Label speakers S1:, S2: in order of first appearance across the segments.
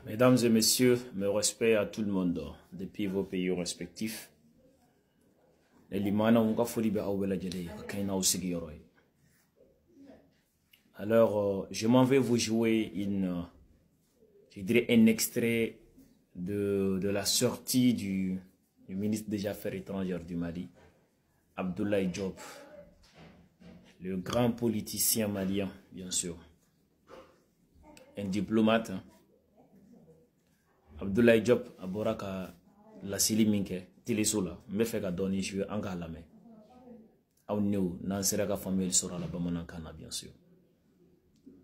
S1: Mesdames et messieurs, mes respects à tout le monde depuis vos pays respectifs. Alors, je m'en vais vous jouer je dirais un extrait de la sortie du ministre des Affaires étrangères du Mali, Abdoulaye Diop, le grand politicien malien, bien sûr, un diplomate. Abdoulaye Diop aboraka la siliminke télésola me fait ka doni jouer en galamé au new nansera ka famille sera la bamanankana bien sûr.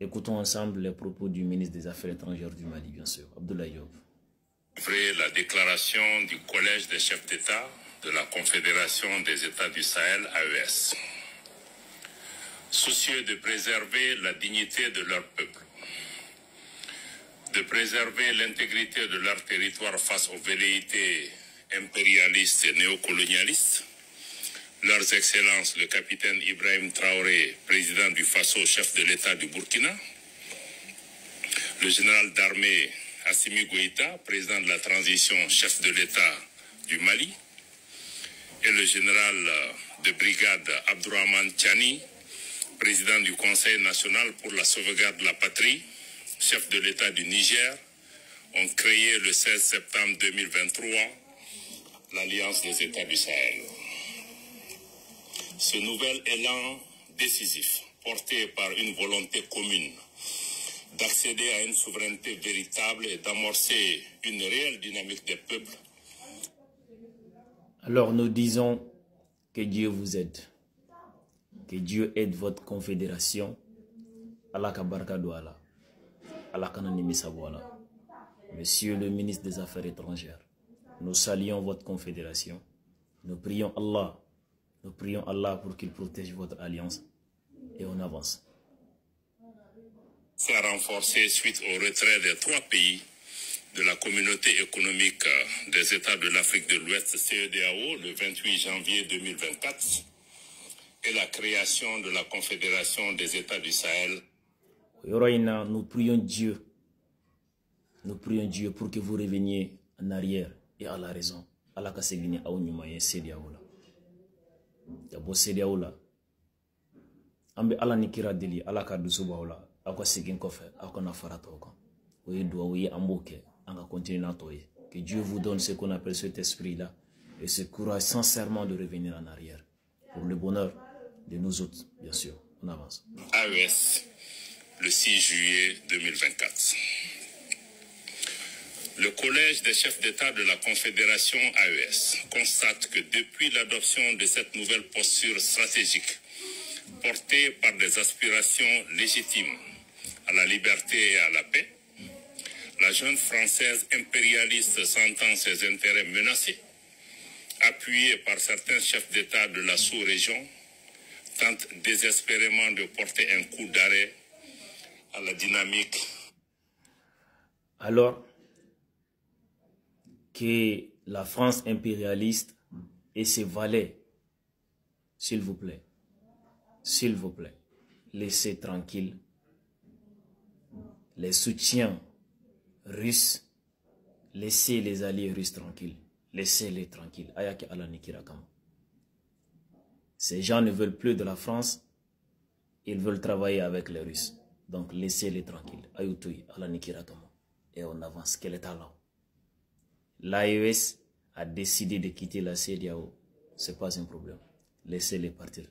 S1: Écoutons ensemble les propos du ministre des Affaires étrangères du Mali, bien sûr, Abdoulaye Diop.
S2: La déclaration du Collège des chefs d'État de la Confédération des États du Sahel, AES. Soucieux de préserver la dignité de leur peuple, de préserver l'intégrité de leur territoire face aux velléités impérialistes et néocolonialistes, leurs excellences le capitaine Ibrahim Traoré, président du Faso, chef de l'État du Burkina, le général d'armée Assimi Goïta, président de la transition, chef de l'État du Mali, et le général de brigade Abdourahmane Tiani, président du Conseil national pour la sauvegarde de la patrie, chef de l'État du Niger, ont créé le 16 septembre 2023 l'Alliance des États du Sahel. Ce nouvel élan décisif, porté par une volonté commune d'accéder à une souveraineté véritable et d'amorcer une réelle dynamique des peuples.
S1: Alors nous disons que Dieu vous aide, que Dieu aide votre confédération. Allah kabarka douala. Monsieur le ministre des Affaires étrangères, nous saluons votre confédération. Nous prions Allah pour qu'il protège votre alliance et on avance.
S2: C'est renforcé suite au retrait des 3 pays de la communauté économique des États de l'Afrique de l'Ouest, CEDEAO, le 28 janvier 2024 et la création de la Confédération des États du Sahel.
S1: Nous prions Dieu pour que vous reveniez en arrière et à la raison. Allah ka segini aw nyuma ye CEDEAO la. Ya bo CEDEAO la. Ambe Allah ni kira deli Allah ka dusu bawla. Ako segin kofe akona farato ko. Oye doa oye amboke anga continuer na toye. Que Dieu vous donne ce qu'on appelle cet esprit là et ce courage sincèrement de revenir en arrière pour le bonheur de nous autres, bien sûr. On avance.
S2: AES, le 6 juillet 2024. Le Collège des chefs d'État de la Confédération AES constate que depuis l'adoption de cette nouvelle posture stratégique, portée par des aspirations légitimes à la liberté et à la paix, la junte française impérialiste sentant ses intérêts menacés, appuyée par certains chefs d'État de la sous-région, tente désespérément de porter un coup d'arrêt à la dynamique.
S1: Alors que la France impérialiste et ses valets, s'il vous plaît, laissez tranquille les soutiens russes, laissez les alliés russes tranquilles, laissez-les tranquilles. Ces gens ne veulent plus de la France, ils veulent travailler avec les Russes. Donc laissez-les tranquilles. Et on avance. Quel est là? L'AES a décidé de quitter la CEDEAO. Ce n'est pas un problème. Laissez-les partir.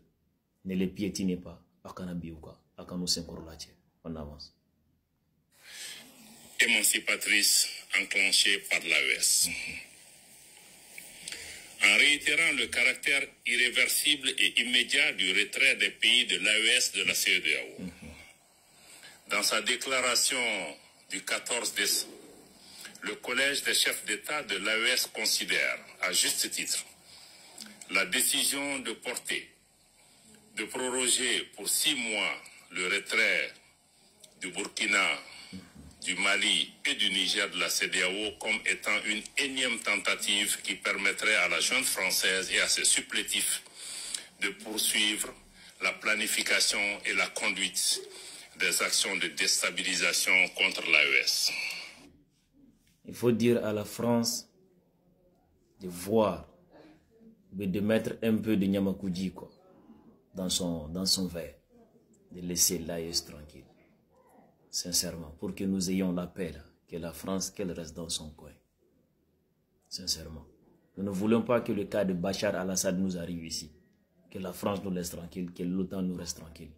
S1: Ne les piétinez pas. On avance.
S2: Émancipatrice enclenchée par l'AES. En réitérant le caractère irréversible et immédiat du retrait des pays de l'AES de la CEDEAO, dans sa déclaration du 14 décembre, le Collège des chefs d'État de l'AES considère, à juste titre, la décision de proroger pour 6 mois le retrait du Burkina, du Mali et du Niger de la CEDEAO comme étant une énième tentative qui permettrait à la junte française et à ses supplétifs de poursuivre la planification et la conduite des actions de déstabilisation contre l'AES.
S1: Il faut dire à la France de voir, de mettre un peu de Nyamakoudji quoi, dans son verre, de laisser l'AES tranquille. Sincèrement, pour que nous ayons la paix, là, que la France, qu'elle reste dans son coin. Sincèrement. Nous ne voulons pas que le cas de Bachar al-Assad nous arrive ici. Que la France nous laisse tranquille, que l'OTAN nous reste tranquille.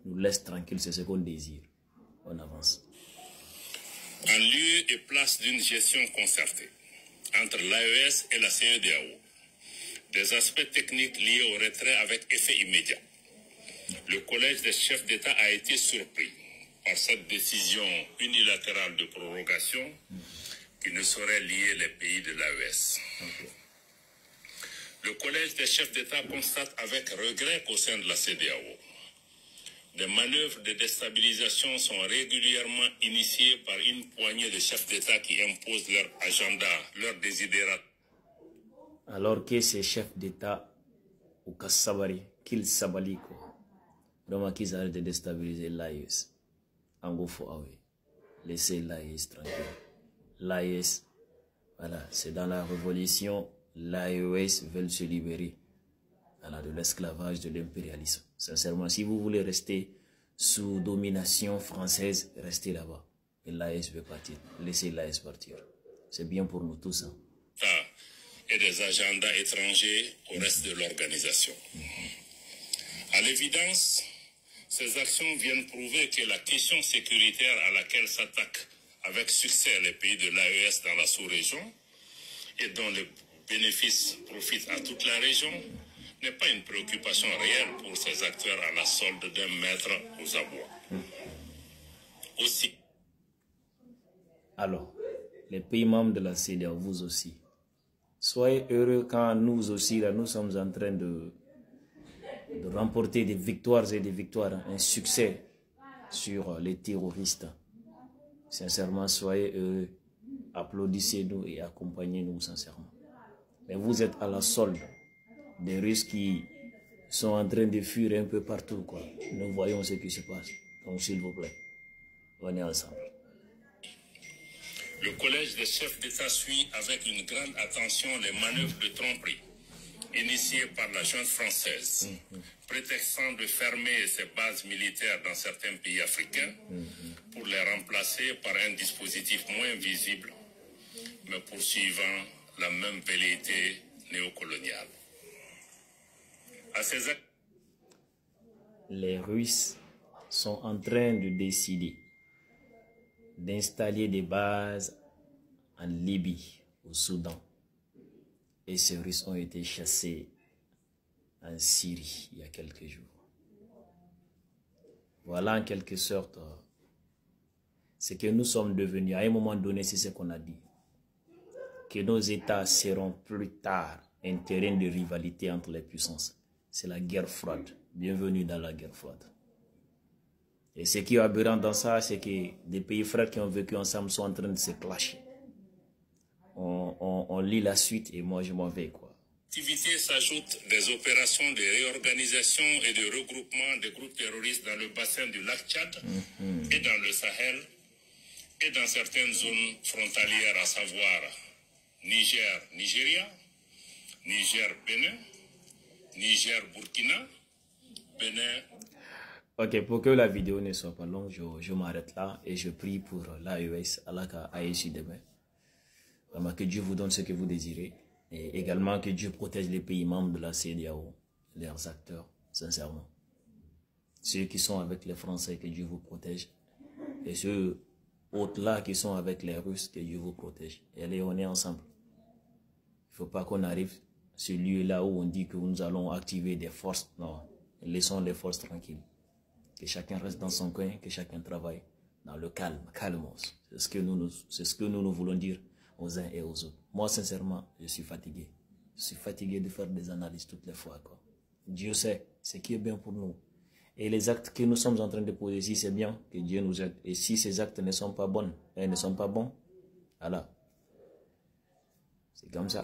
S1: Nous laisse tranquille, c'est ce qu'on désire. On avance.
S2: En lieu et place d'une gestion concertée entre l'AES et la CEDEAO, des aspects techniques liés au retrait avec effet immédiat, le collège des chefs d'État a été surpris par cette décision unilatérale de prorogation qui ne saurait lier les pays de l'AES. Le collège des chefs d'État constate avec regret qu'au sein de la CEDEAO, des manœuvres de déstabilisation sont régulièrement initiées par une poignée de chefs d'État qui imposent leur agenda, leurs désidérats.
S1: Alors que ces chefs d'État, au Kassabari, qu'ils sabali quoi, vraiment qu'ils arrêtent de déstabiliser l'AES. En gros, faut laisser l'AES tranquille. L'AES, voilà, c'est dans la révolution, l'AES veulent se libérer. De l'esclavage, de l'impérialisme. Sincèrement, si vous voulez rester sous domination française, restez là-bas. Et l'AES veut partir. Laissez l'AES partir. C'est bien pour nous tous. Hein.
S2: Et des agendas étrangers au reste de l'organisation. À l'évidence, ces actions viennent prouver que la question sécuritaire à laquelle s'attaquent avec succès les pays de l'AES dans la sous-région et dont les bénéfices profitent à toute la région n'est pas une préoccupation réelle pour ces acteurs à la solde d'un maître aux abois. Aussi.
S1: Alors, les pays membres de la CEDEAO, vous aussi, soyez heureux quand nous aussi, là, nous sommes en train de remporter des victoires et des victoires, un succès sur les terroristes. Sincèrement, soyez heureux, applaudissez-nous et accompagnez-nous sincèrement. Mais vous êtes à la solde des Russes qui sont en train de fuir un peu partout, quoi. Nous voyons ce qui se passe. Donc, s'il vous plaît, on est ensemble.
S2: Le collège des chefs d'État suit avec une grande attention les manœuvres de tromperie initiées par la junte française, prétextant de fermer ses bases militaires dans certains pays africains pour les remplacer par un dispositif moins visible, mais poursuivant la même velléité néocoloniale.
S1: Les Russes sont en train de décider d'installer des bases en Libye, au Soudan. Et ces Russes ont été chassés en Syrie il y a quelques jours. Voilà en quelque sorte ce que nous sommes devenus. À un moment donné, c'est ce qu'on a dit. Que nos États seront plus tard un terrain de rivalité entre les puissances. C'est la guerre froide. Bienvenue dans la guerre froide. Et ce qui est aberrant dans ça, c'est que des pays frères qui ont vécu ensemble sont en train de se clasher. On lit la suite et moi je m'en vais quoi.
S2: Activité s'ajoutent des opérations de réorganisation et de regroupement des groupes terroristes dans le bassin du lac Tchad et dans le Sahel et dans certaines zones frontalières, à savoir Niger-Nigeria, Niger-Bénin, Niger-Burkina, Bénin.
S1: Ok, pour que la vidéo ne soit pas longue, je m'arrête là et je prie pour l'AES, Allah Aïchi demain. Vraiment que Dieu vous donne ce que vous désirez et également que Dieu protège les pays membres de la CEDEAO, leurs acteurs, sincèrement. Ceux qui sont avec les Français, que Dieu vous protège. Et ceux autres-là qui sont avec les Russes, que Dieu vous protège. Et allez, on est ensemble. Il ne faut pas qu'on arrive à ce lieu-là où on dit que nous allons activer des forces. Non, laissons les forces tranquilles. Que chacun reste dans son coin, que chacun travaille dans le calme, calmos. C'est ce que nous voulons dire aux uns et aux autres. Moi, sincèrement, je suis fatigué. Je suis fatigué de faire des analyses toutes les fois, quoi. Dieu sait ce qui est bien pour nous. Et les actes que nous sommes en train de poser ici, c'est bien que Dieu nous aide. Et si ces actes ne sont pas bons, et ne sont pas bons, voilà. C'est comme ça.